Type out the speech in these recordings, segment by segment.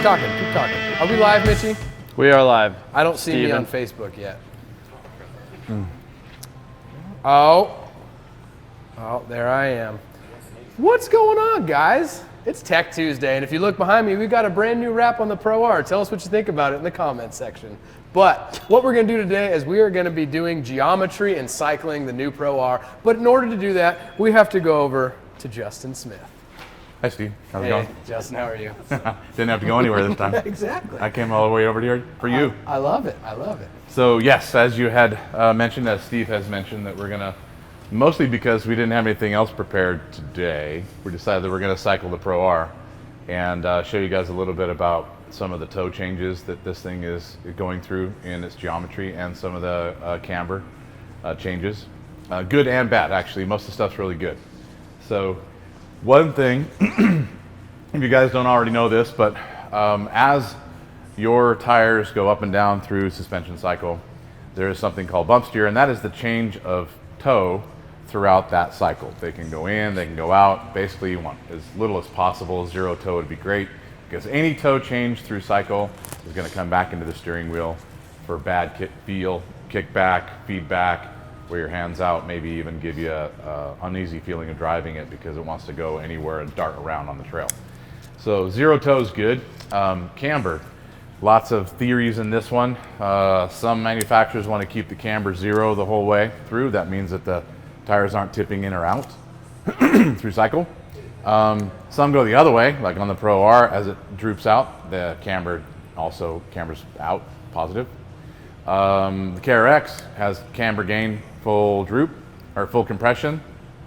talking, keep talking. Are we live, Mitchie? We are live. I don't see me on Facebook yet. Oh, there I am. What's going on, guys? It's Tech Tuesday, and if you look behind me, we've got a brand new wrap on the Pro R. Tell us what you think about it in the comments section. But what we're going to do today is we are going to be doing geometry and cycling the new Pro R. But in order to do that, we have to go over to Justin Smith. Hi, Steve. How's it going? Justin, how are you? Didn't have to go anywhere this time. Exactly. I came all the way over here for you. I love it. I love it. So yes, as you had mentioned, as Steve has mentioned, that we're gonna, mostly because we didn't have anything else prepared today, we decided that we're gonna cycle the Pro R and show you guys a little bit about some of the toe changes that this thing is going through in its geometry and some of the camber changes. Good and bad, actually. Most of the stuff's really good. So one thing, if you guys don't already know this, but as your tires go up and down through suspension cycle, there is something called bump steer, and that is the change of toe throughout that cycle. They can go in, they can go out. Basically, you want as little as possible. Zero toe would be great, because any toe change through cycle is going to come back into the steering wheel for bad kickback, feedback, where your hands out, maybe even give you a uneasy feeling of driving it because it wants to go anywhere and dart around on the trail. So zero toe is good. Camber, lots of theories in this one. Some manufacturers want to keep the camber zero the whole way through. That means that the tires aren't tipping in or out through cycle. Some go the other way, like on the Pro R, as it droops out, the camber also cambers out, positive. The KRX has camber gain full droop, or full compression,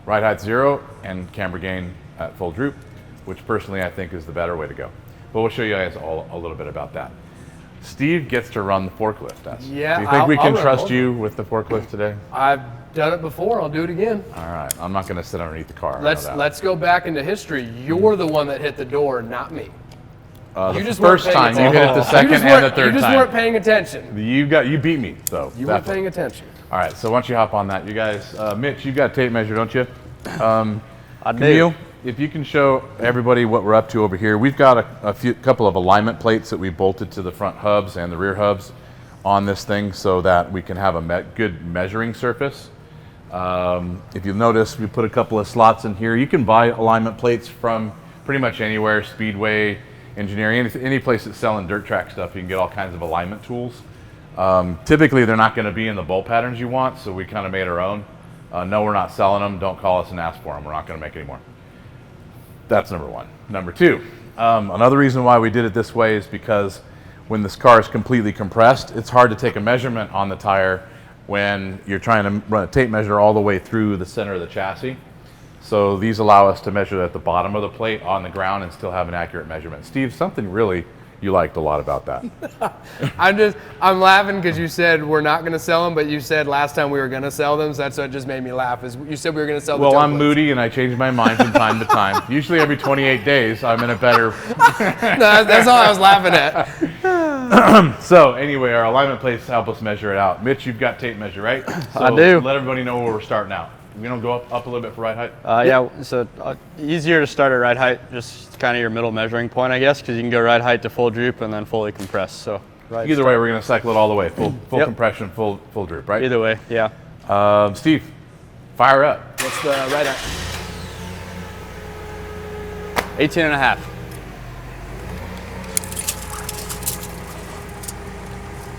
ride height zero, and camber gain at full droop, which personally I think is the better way to go. But we'll show you guys all a little bit about that. Steve gets to run the forklift. Yeah, do you think we can trust you with the forklift today? I've done it before. I'll do it again. All right. I'm not going to sit underneath the car. Let's go back into history. You're the one that hit the door, not me. The first time you hit it, the second and the third time. You just weren't paying attention. You beat me, so you weren't paying attention. All right. So why don't you hop on that, you guys? Mitch, you got a tape measure, don't you? I do. Camille, if you can show everybody what we're up to over here, we've got a couple of alignment plates that we bolted to the front hubs and the rear hubs on this thing so that we can have a good measuring surface. If you'll notice, we put a couple of slots in here. You can buy alignment plates from pretty much anywhere, Speedway, Engineering, any place that's selling dirt track stuff. You can get all kinds of alignment tools. Typically, they're not going to be in the bolt patterns you want, so we kind of made our own. No, we're not selling them. Don't call us and ask for them. We're not going to make any more. That's number one. Number two, another reason why we did it this way is because when this car is completely compressed, it's hard to take a measurement on the tire when you're trying to run a tape measure all the way through the center of the chassis. So these allow us to measure at the bottom of the plate on the ground and still have an accurate measurement. Steve, something really you liked a lot about that. I'm laughing because you said we're not going to sell them, but you said last time we were going to sell them, so that's what just made me laugh. Is you said we were going to sell them. Well, I'm moody and I change my mind from time to time. Usually every 28 days, I'm in a better. No, that's all I was laughing at. So anyway, our alignment plates help us measure it out. Mitch, you've got tape measure, right? So I do. Let everybody know where we're starting out. We don't go up a little bit for ride height? Yeah, so easier to start at ride height, just kind of your middle measuring point, I guess, because you can go ride height to full droop and then fully compress. So either way, we're going to cycle it all the way, full compression, full droop, right? Either way, yeah. Steve, fire up. What's the ride height? 18 and a half.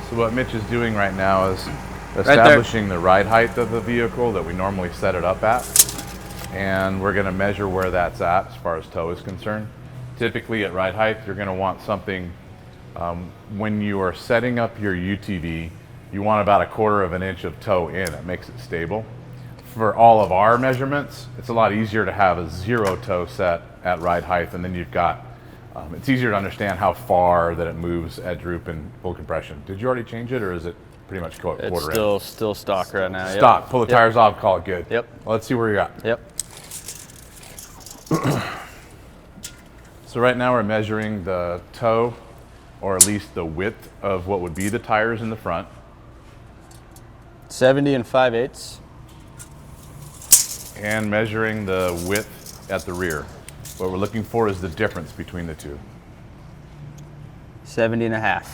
So what Mitch is doing right now is establishing the ride height of the vehicle that we normally set it up at, and we're going to measure where that's at as far as toe is concerned. Typically at ride height, you're going to want something, when you are setting up your UTV, you want about 1/4 of an inch of toe in. It makes it stable. For all of our measurements, it's a lot easier to have a zero toe set at ride height, and then you've got, it's easier to understand how far that it moves at droop and full compression. Did you already change it, or is it pretty much quarter in? It's still stock right now. Stock. Yep. Pull the tires off, call it good. Yep. Well, let's see where you're at. Yep. So right now we're measuring the toe, or at least the width of what would be the tires in the front. 70 and 5/8. And measuring the width at the rear. What we're looking for is the difference between the two. 70.5.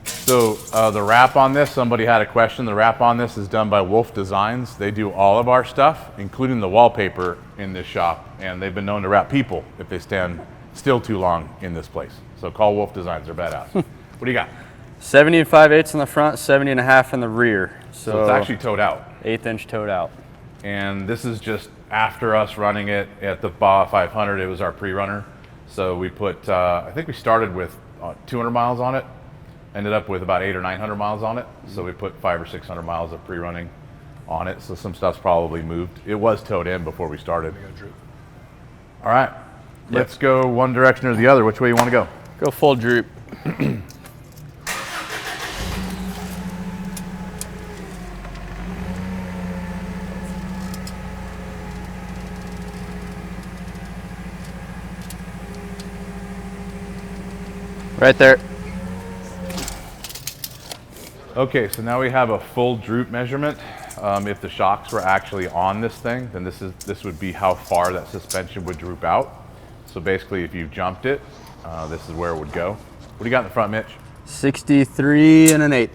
So the wrap on this, somebody had a question. The wrap on this is done by Wolf Designs. They do all of our stuff, including the wallpaper in this shop. And they've been known to wrap people if they stand still too long in this place. So call Wolf Designs, they're badass. What do you got? 70 5/8 in the front, 70.5 in the rear. So it's actually towed out. 1/8 inch towed out. And this is just after us running it at the Baja 500. It was our pre-runner. So we put, I think we started with 200 miles on it, ended up with about 800 or 900 miles on it. So we put 500 or 600 miles of pre-running on it. So some stuff's probably moved. It was towed in before we started. All right, let's go one direction or the other. Which way you want to go? Go full droop. Right there. Okay, so now we have a full droop measurement. If the shocks were actually on this thing, then this would be how far that suspension would droop out. So basically, if you jumped it, this is where it would go. What do you got in the front, Mitch? 63 1/8.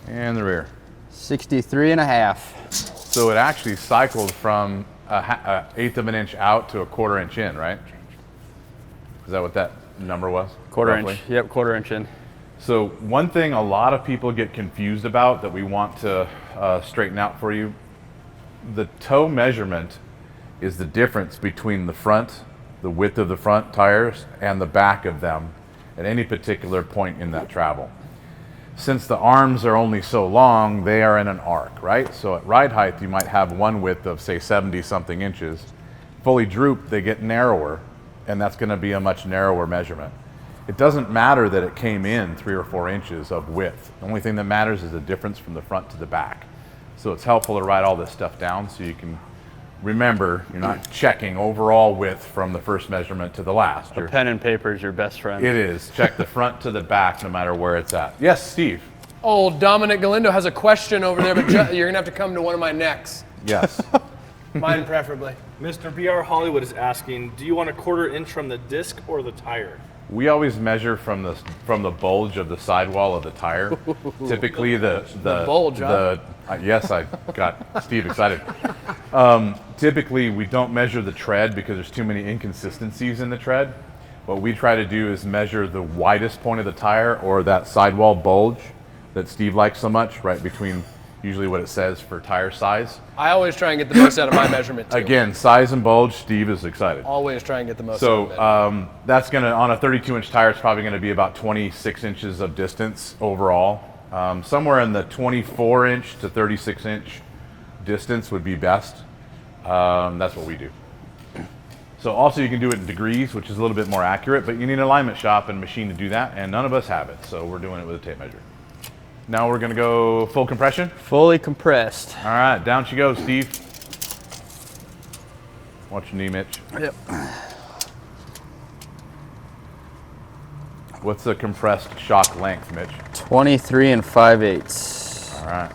And the rear. 63.5. So it actually cycled from an eighth of an inch out to a 1/4 inch in, right? Is that what that number was? 1/4 roughly? inch. Yep, 1/4 inch in. So one thing a lot of people get confused about that we want to straighten out for you, the toe measurement is the difference between the front, the width of the front tires, and the back of them at any particular point in that travel. Since the arms are only so long, they are in an arc, right? So at ride height, you might have one width of say 70 something inches. Fully drooped, they get narrower, and that's gonna be a much narrower measurement. It doesn't matter that it came in 3 or 4 inches of width. The only thing that matters is the difference from the front to the back. So it's helpful to write all this stuff down so you can remember you're not checking overall width from the first measurement to the last. A pen and paper is your best friend. It is. Check the front to the back no matter where it's at. Yes, Steve. Old Dominic Galindo has a question over there, but you're gonna have to come to one of my necks. Yes. Mine preferably. Mr. BR Hollywood is asking, do you want a 1/4 inch from the disc or the tire? We always measure from the bulge of the sidewall of the tire. Typically the bulge, huh? Yes, I got Steve excited. Typically we don't measure the tread because there's too many inconsistencies in the tread. What we try to do is measure the widest point of the tire or that sidewall bulge that Steve likes so much, right between usually what it says for tire size. I always try and get the most out of my measurement too. Again, size and bulge, Steve is excited. Always try and get the most out of it. So that's gonna, on a 32 inch tire, it's probably gonna be about 26 inches of distance overall. Somewhere in the 24 inch to 36 inch distance would be best. That's what we do. So also you can do it in degrees, which is a little bit more accurate, but you need an alignment shop and machine to do that, and none of us have it, so we're doing it with a tape measure. Now we're gonna go full compression. Fully compressed. All right, down she goes, Steve. Watch your knee, Mitch. Yep. What's the compressed shock length, Mitch? 23 5/8. All right.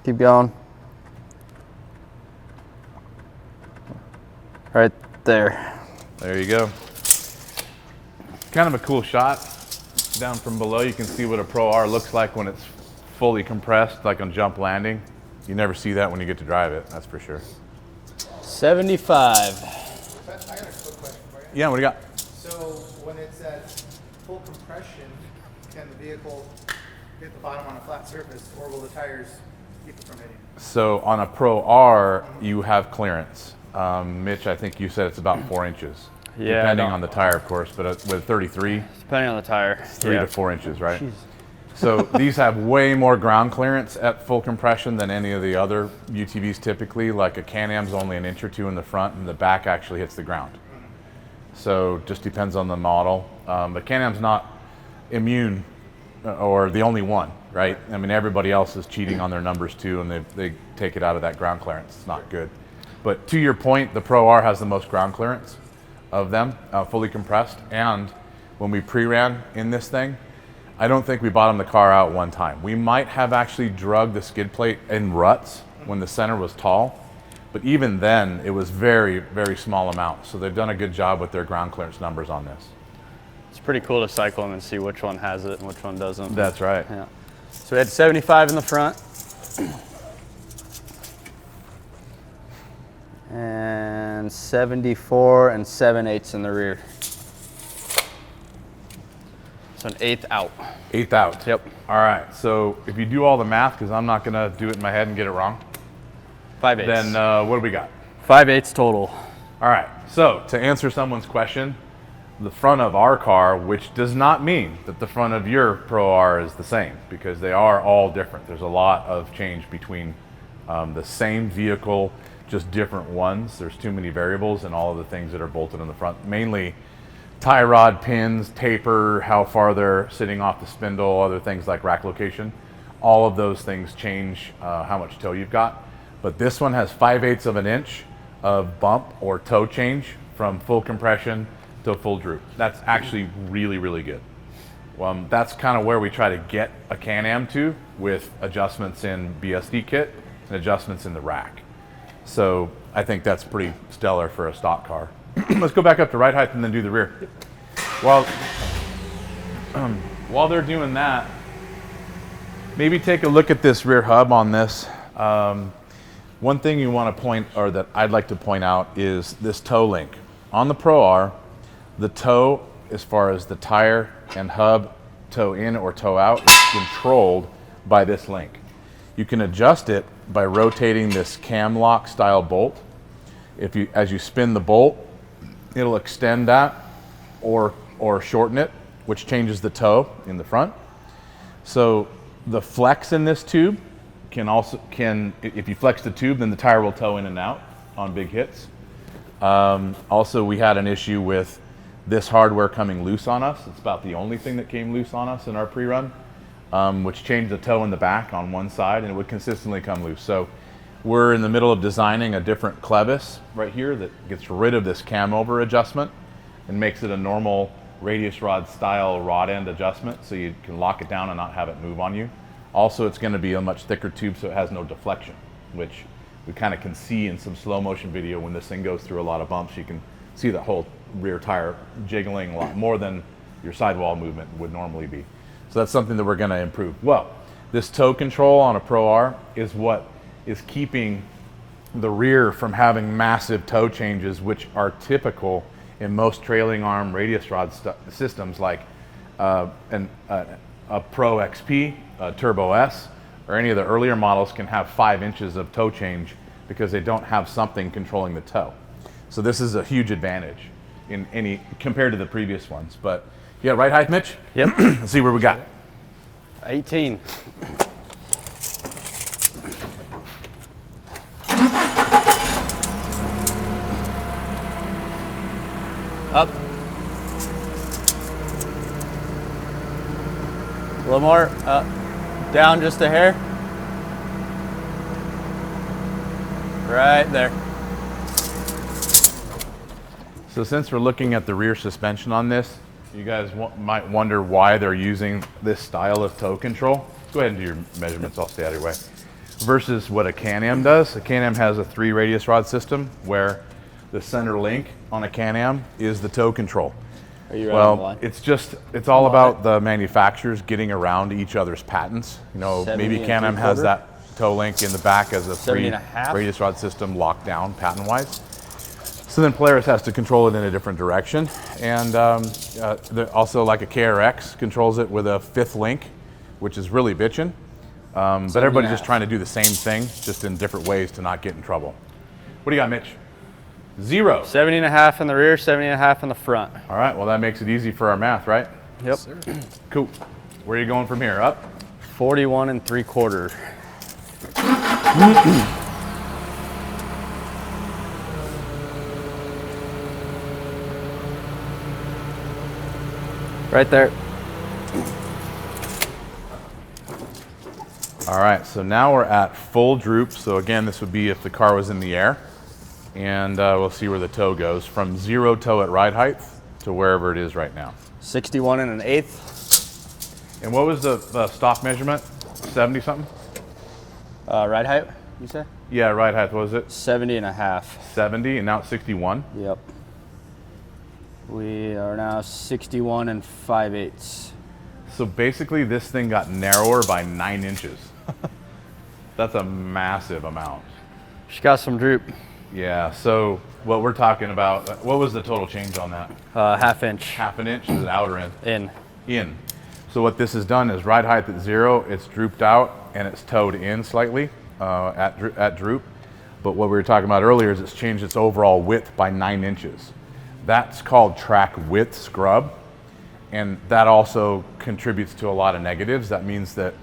Keep going. Right there. There you go. Kind of a cool shot. Down from below, you can see what a Pro R looks like when it's fully compressed, like on jump landing. You never see that when you get to drive it, that's for sure. 75. I got a quick question for you. Yeah, what do you got? So when it's at full compression, can the vehicle hit the bottom on a flat surface, or will the tires keep it from hitting? So on a Pro R, you have clearance. Mitch, I think you said it's about 4 inches. Yeah, Depending on the tire, of course, but with 33, Depending on the tire. 3 to 4 inches, right? So these have way more ground clearance at full compression than any of the other UTVs typically. Like a Can-Am's only an inch or two in the front, and the back actually hits the ground. So just depends on the model. But Can-Am's not immune or the only one, right? I mean, everybody else is cheating on their numbers too, and they take it out of that ground clearance. It's not good. But to your point, the Pro R has the most ground clearance of them, fully compressed. And when we pre-ran in this thing, I don't think we bottomed the car out one time. We might have actually drug the skid plate in ruts when the center was tall, but even then it was very, very small amount. So they've done a good job with their ground clearance numbers on this. It's pretty cool to cycle them and see which one has it and which one doesn't. That's right. Yeah. So we had 75 in the front. And 74 and 7/8 in the rear. So an 1/8 out. 1/8 out. Yep. All right, so if you do all the math, because I'm not gonna do it in my head and get it wrong, 5/8. then what do we got? 5/8 total. All right, so to answer someone's question, the front of our car, which does not mean that the front of your Pro R is the same, because they are all different. There's a lot of change between the same vehicle, just different ones. There's too many variables in all of the things that are bolted in the front, mainly tie rod pins, taper, how far they're sitting off the spindle, other things like rack location. All of those things change how much toe you've got. But this one has 5/8 of an inch of bump or toe change from full compression to full droop. That's actually really, really good. That's kind of where we try to get a Can-Am to, with adjustments in BSD kit and adjustments in the rack. So I think that's pretty stellar for a stock car. Let's go back up to ride height and then do the rear. While they're doing that, maybe take a look at this rear hub on this. One thing you want to point, or that I'd like to point out, is this toe link. On the Pro R, the toe, as far as the tire and hub, toe in or toe out, is controlled by this link. You can adjust it by rotating this cam lock style bolt. As you spin the bolt, it'll extend that or shorten it, which changes the toe in the front. So the flex in this tube can, if you flex the tube, then the tire will toe in and out on big hits. Also, we had an issue with this hardware coming loose on us. It's about the only thing that came loose on us in our pre-run, which changed the toe in the back on one side, and it would consistently come loose. So we're in the middle of designing a different clevis right here that gets rid of this cam over adjustment and makes it a normal radius rod style rod end adjustment, so you can lock it down and not have it move on you. Also, it's going to be a much thicker tube, so it has no deflection, which we kind of can see in some slow motion video. When this thing goes through a lot of bumps, you can see the whole rear tire jiggling a lot more than your sidewall movement would normally be. So that's something that we're going to improve. Well, this toe control on a Pro R is what is keeping the rear from having massive toe changes, which are typical in most trailing arm radius rod systems, like a Pro XP, a Turbo S, or any of the earlier models can have 5 inches of toe change because they don't have something controlling the toe. So this is a huge advantage in any compared to the previous ones. But yeah, right height, Mitch? Yep. Let's see where we got. 18. Up. A little more. Up. Down just a hair. Right there. So since we're looking at the rear suspension on this, you guys might wonder why they're using this style of toe control. Go ahead and do your measurements, I'll stay out of your way. Versus what a Can-Am does. A Can-Am has a 3 radius rod system where the center link on a Can-Am is the toe control. Are you right on the Well, line? it's all about the manufacturers getting around each other's patents. You know, 70 maybe and Can-Am has 3/4? that toe link in the back as a 70 3 and a half? radius rod system locked down patent-wise. So then Polaris has to control it in a different direction. And also, like a KRX controls it with a 5th link, which is really bitchin'. But everybody's just trying to do the same thing, just in different ways to not get in trouble. What do you got, Mitch? 0. 70.5 in the rear, 70.5 in the front. All right, well, that makes it easy for our math, right? Yep. Cool. Where are you going from here? Up? 41 3/4. Right there. All right, so now we're at full droop. So again, this would be if the car was in the air. And we'll see where the toe goes from 0 toe at ride height to wherever it is right now. 61 1/8. And what was the stock measurement? 70 something? Ride height, you say? Yeah, ride height. What was it? 70 and a half. 70, and now it's 61. Yep. We are now 61 and 5/8. So basically, this thing got narrower by 9 inches. That's a massive amount. She's got some droop. Yeah. So what we're talking about? What was the total change on that? Half inch. Half an inch is an outer end. In. So what this has done is ride height at 0, it's drooped out and it's towed in slightly at droop. But what we were talking about earlier is it's changed its overall width by 9 inches. That's called track width scrub. And that also contributes to a lot of negatives. That means that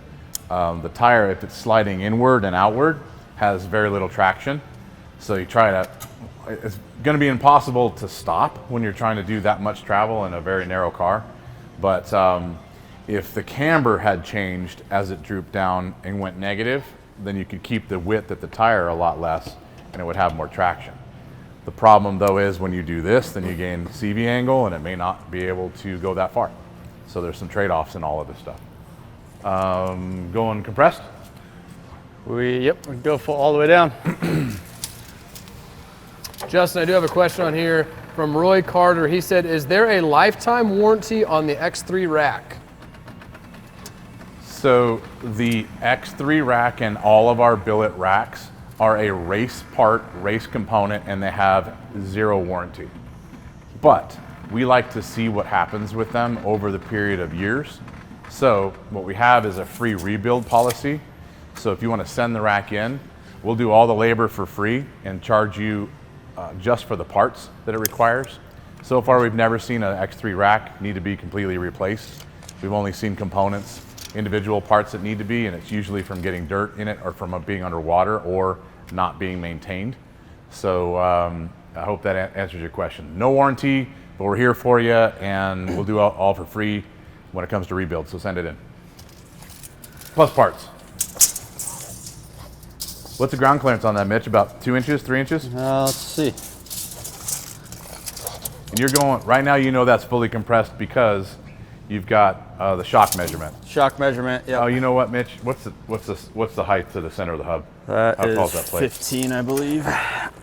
the tire, if it's sliding inward and outward, has very little traction. So you try to, it's gonna be impossible to stop when you're trying to do that much travel in a very narrow car. But if the camber had changed as it drooped down and went negative, then you could keep the width at the tire a lot less and it would have more traction. The problem though is when you do this, then you gain CV angle and it may not be able to go that far. So there's some trade-offs in all of this stuff. Going compressed? We go full all the way down. Justin, I do have a question on here from Roy Carter. He said, is there a lifetime warranty on the X3 rack? So the X3 rack and all of our billet racks are a race part, race component, and they have 0 warranty. But we like to see what happens with them over the period of years. So what we have is a free rebuild policy. So if you want to send the rack in, we'll do all the labor for free and charge you just for the parts that it requires. So far, we've never seen an X3 rack need to be completely replaced. We've only seen components, individual parts that need to be, and it's usually from getting dirt in it or from being underwater or not being maintained. So I hope that answers your question. No warranty, but we're here for you, and we'll do all for free when it comes to rebuild, so send it in. Plus parts. What's the ground clearance on that, Mitch? About 2 inches, 3 inches? Let's see. And you're going, right now you know that's fully compressed because you've got the shock measurement. Shock measurement, yeah. Oh, you know what, Mitch? What's the height to the center of the hub? That How tall is is that plate? 15, I believe.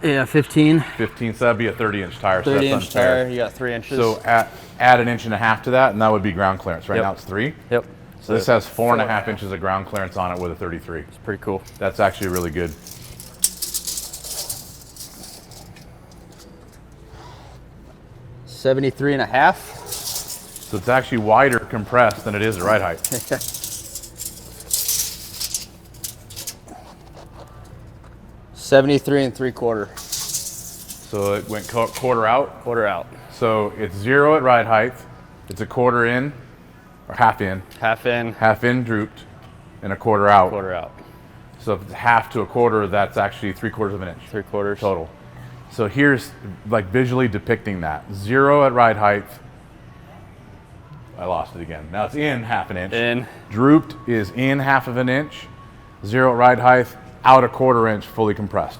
Yeah, 15. 15, so that'd be a 30-inch tire. 30-inch so that's unfair. tire, you got 3 inches. So add 1.5 inches to that, and that would be ground clearance. Right Yep. now it's 3. Yep. So this has 4.5 inches of ground clearance on it with a 33. It's pretty cool. That's actually really good. $73 and a half. So it's actually wider compressed than it is at ride height. 73 and 3/4. So it went quarter out. Quarter out. So it's 0 at ride height. It's a quarter in, or half in. Half in, Half in drooped, and a quarter out. quarter out. So if it's half to a quarter, that's actually 3/4 of an inch 3/4 total. So here's like visually depicting that. 0 at ride height. I lost it again. Now it's in 1/2 inch. In. Drooped is in 1/2 inch. 0 at ride height, out a 1/4 inch, fully compressed.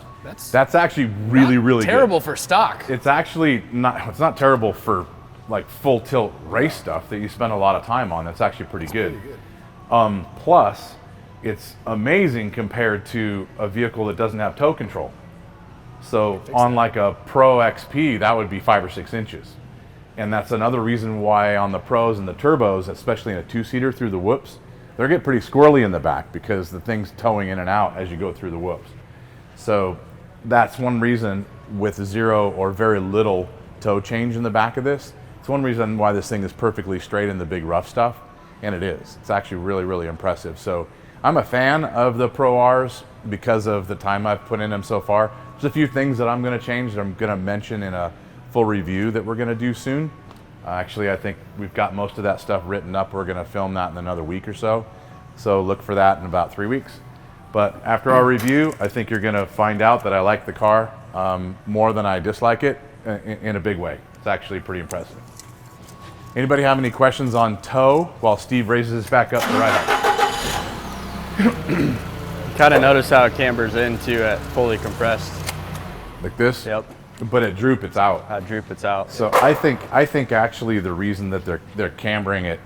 That's actually really Terrible good. for stock. It's actually not. It's not terrible for like full tilt race stuff that you spend a lot of time on. That's actually pretty good. Plus, it's amazing compared to a vehicle that doesn't have tow control. So on like a Pro XP, that would be 5 or 6 inches. And that's another reason why on the Pros and the Turbos, especially in a 2-seater through the whoops, they get pretty squirrely in the back because the thing's towing in and out as you go through the whoops. So that's one reason with 0 or very little toe change in the back of this. It's one reason why this thing is perfectly straight in the big rough stuff, and it is. It's actually really impressive. So I'm a fan of the Pro Rs because of the time I've put in them so far. There's a few things that I'm going to change that I'm going to mention in a full review that we're going to do soon. Actually, I think we've got most of that stuff written up. We're going to film that in another week or so. So look for that in about 3 weeks. But after our review, I think you're going to find out that I like the car more than I dislike it in a big way. It's actually pretty impressive. Anybody have any questions on tow while Steve raises his back up to ride out? Kind of notice how it cambers into at fully compressed. Like this? Yep. But at droop, it's out. At droop, it's out. So I think actually the reason that they're cambering it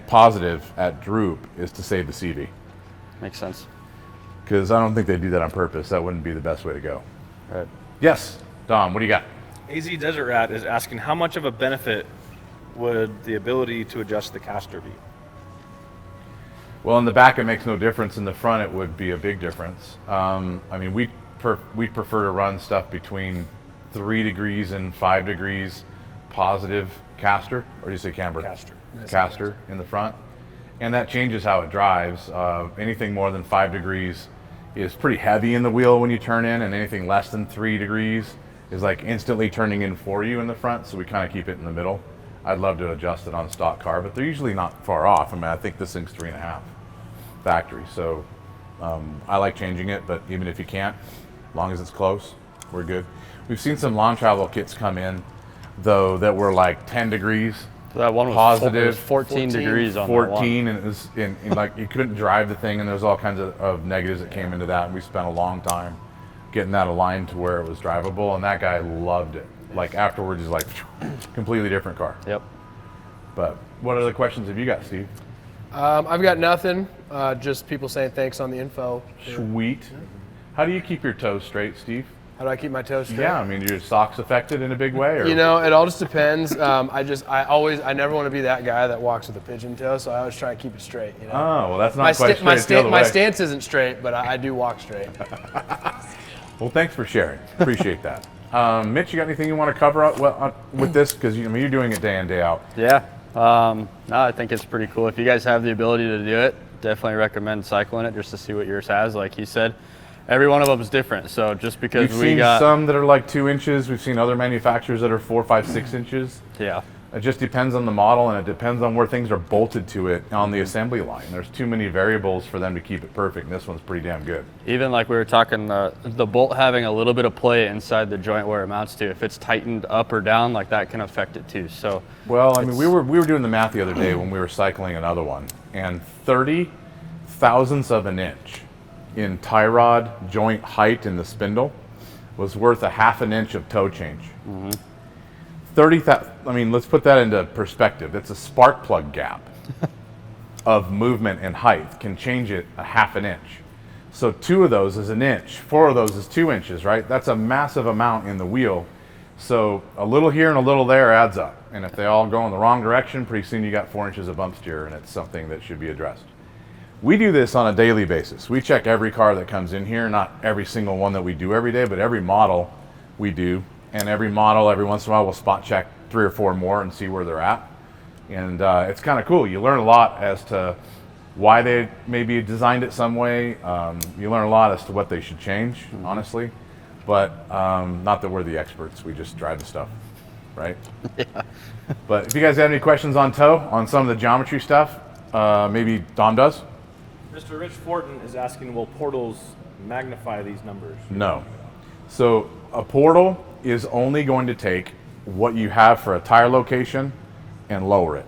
positive at Droop is to save the CV. Makes sense. Because I don't think they do that on purpose. That wouldn't be the best way to go. Right. Yes, Dom, what do you got? AZ Desert Rat is asking how much of a benefit would the ability to adjust the caster be? Well, in the back it makes no difference. In the front it would be a big difference. I mean, we prefer to run stuff between 3 degrees and 5 degrees positive caster, or do you say camber? Caster in the front. And that changes how it drives. Anything more than 5 degrees is pretty heavy in the wheel when you turn in, and anything less than 3 degrees is like instantly turning in for you in the front, so we kind of keep it in the middle. I'd love to adjust it on a stock car, but they're usually not far off. I mean, I think this thing's 3.5 factory, so I like changing it, but even if you can't, as long as it's close, we're good. We've seen some lawn travel kits come in, though, that were like 10 degrees. So that one was positive, 14 degrees on 14, that one. and it was in like you couldn't drive the thing, and there's all kinds of negatives that came into that. And we spent a long time getting that aligned to where it was drivable, and that guy loved it. Like afterwards, he's like, completely different car. Yep. But what other questions have you got, Steve? I've got nothing. Just people saying thanks on the info. Sweet. How do you keep your toes straight, Steve? How do I keep my toes straight? Yeah, I mean, are your socks affected in a big way? Or? You know, it all just depends. I never want to be that guy that walks with a pigeon toe, so I always try to keep it straight. You know? Oh, well, that's not quite straight the other my way. stance isn't straight, but I do walk straight. Well, thanks for sharing. Appreciate that. Mitch, you got anything you want to cover up with this? Because you're doing it day in, day out. Yeah. No, I think it's pretty cool. If you guys have the ability to do it, definitely recommend cycling it just to see what yours has. Like he said, every one of them is different. So just because We've seen some that are like 2 inches. We've seen other manufacturers that are 4, 5, 6 inches. Yeah. It just depends on the model, and it depends on where things are bolted to it on the assembly line. There's too many variables for them to keep it perfect, and this one's pretty damn good. Even like we were talking, the bolt having a little bit of play inside the joint where it mounts to. If it's tightened up or down, like that can affect it too. So. Well, I mean, we were doing the math the other day when we were cycling another one, and 30 thousandths of an inch in tie rod joint height in the spindle was worth a ½ an inch of toe change. 30,000. I mean, let's put that into perspective. It's a spark plug gap of movement and height can change it a ½ an inch. So 2 of those is an inch. 4 of those is 2 inches, right? That's a massive amount in the wheel. So a little here and a little there adds up. And if they all go in the wrong direction, pretty soon you got 4 inches of bump steer, and it's something that should be addressed. We do this on a daily basis. We check every car that comes in here, not every single one that we do every day, but every model we do. And every model, every once in a while, we'll spot check 3 or 4 more and see where they're at. And it's kind of cool. You learn a lot as to why they maybe designed it some way. You learn a lot as to what they should change, honestly. But not that we're the experts. We just drive the stuff, right? Yeah. But if you guys have any questions on tow, on some of the geometry stuff, maybe Dom does? Mr. Rich Fortin is asking, will portals magnify these numbers? No. So a portal is only going to take what you have for a tire location and lower it.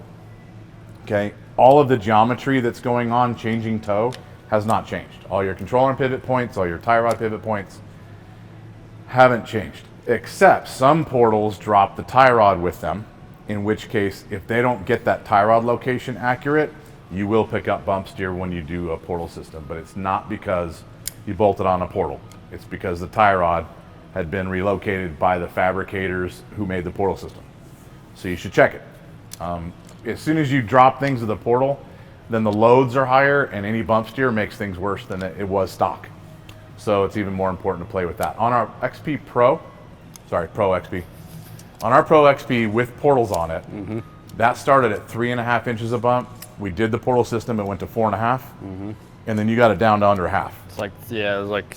Okay? All of the geometry that's going on changing toe has not changed. All your controller pivot points, all your tie rod pivot points haven't changed. Except some portals drop the tie rod with them, in which case, if they don't get that tie rod location accurate, you will pick up bump steer when you do a portal system. But it's not because you bolted on a portal. It's because the tie rod had been relocated by the fabricators who made the portal system. So you should check it. As soon as you drop things with the portal, then the loads are higher, and any bump steer makes things worse than it was stock. So it's even more important to play with that. On our XP Pro, Pro XP. On our Pro XP with portals on it, that started at 3.5 inches of bump. We did the portal system, it went to 4.5, and then you got it down to under a half. It's like, yeah, it was like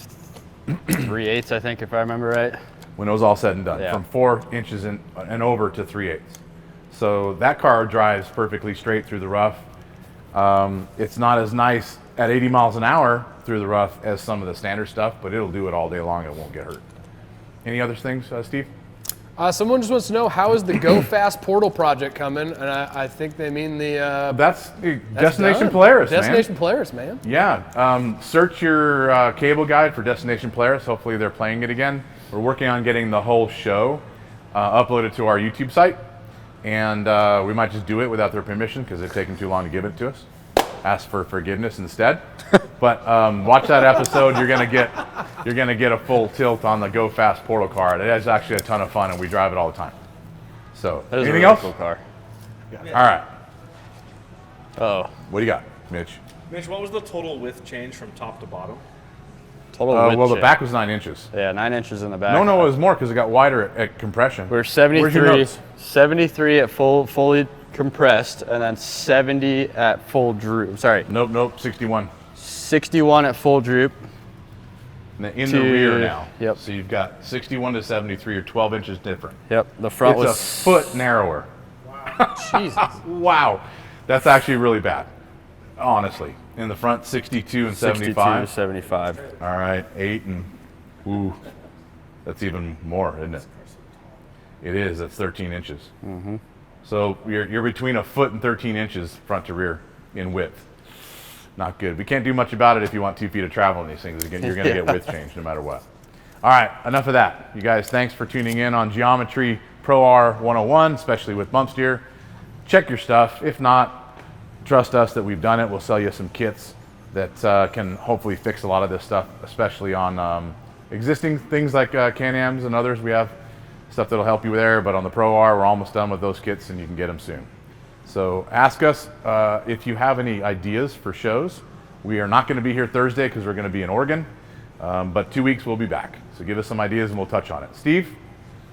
3/8, I think, if I remember right. When it was all said and done, Yeah. from 4 inches and over to 3/8. So that car drives perfectly straight through the rough. It's not as nice at 80 miles an hour through the rough as some of the standard stuff, but it'll do it all day long. It won't get hurt. Any other things, Steve? Someone just wants to know, how is the Go Fast Portal project coming? And I think they mean the... That's Destination done. Polaris, Destination man. Polaris, man. Yeah, search your cable guide for Destination Polaris. Hopefully they're playing it again. We're working on getting the whole show uploaded to our YouTube site. and we might just do it without their permission because they've taken too long to give it to us. Ask for forgiveness instead. But watch that episode. You're gonna get a full tilt on the Go Fast Portal car. It is actually a ton of fun, and we drive it all the time. So That is anything a really else? cool car. All right. Oh, What do you got, Mitch? Mitch, what was the total width change from top to bottom? total width Well, the change. back was 9 inches. Yeah, 9 inches in the back. No, it was more because it got wider at compression. We're Where's your 73, notes? 73 at fully compressed, and then 70 at full droop. Sorry, Nope, 61. 61 at full droop. In the rear now. Yep. So you've got 61 to 73, or 12 inches different. Yep, the front It's was a foot narrower. Jesus. Wow. That's actually really bad, honestly. In the front, 62 and 62 75. to 75. All right, 8 and, ooh, that's even more, isn't it? It is, that's 13 inches. Mm-hmm. So you're between a foot and 13 inches front to rear in width. Not good. We can't do much about it if you want 2 feet of travel in these things. Again, you're going to get width change no matter what. All right, enough of that. You guys, thanks for tuning in on Geometry Pro R 101, especially with bump steer. Check your stuff. If not, trust us that we've done it. We'll sell you some kits that can hopefully fix a lot of this stuff, especially on existing things like Can-Ams and others. We have stuff that'll help you there, but on the Pro R, we're almost done with those kits and you can get them soon. So ask us if you have any ideas for shows. We are not going to be here Thursday because we're going to be in Oregon, but 2 weeks we'll be back. So give us some ideas and we'll touch on it. Steve,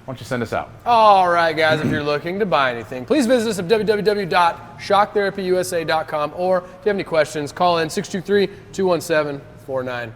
why don't you send us out? All right, guys, if you're looking to buy anything, please visit us at www.shocktherapyusa.com, or if you have any questions, call in 623-217-4959.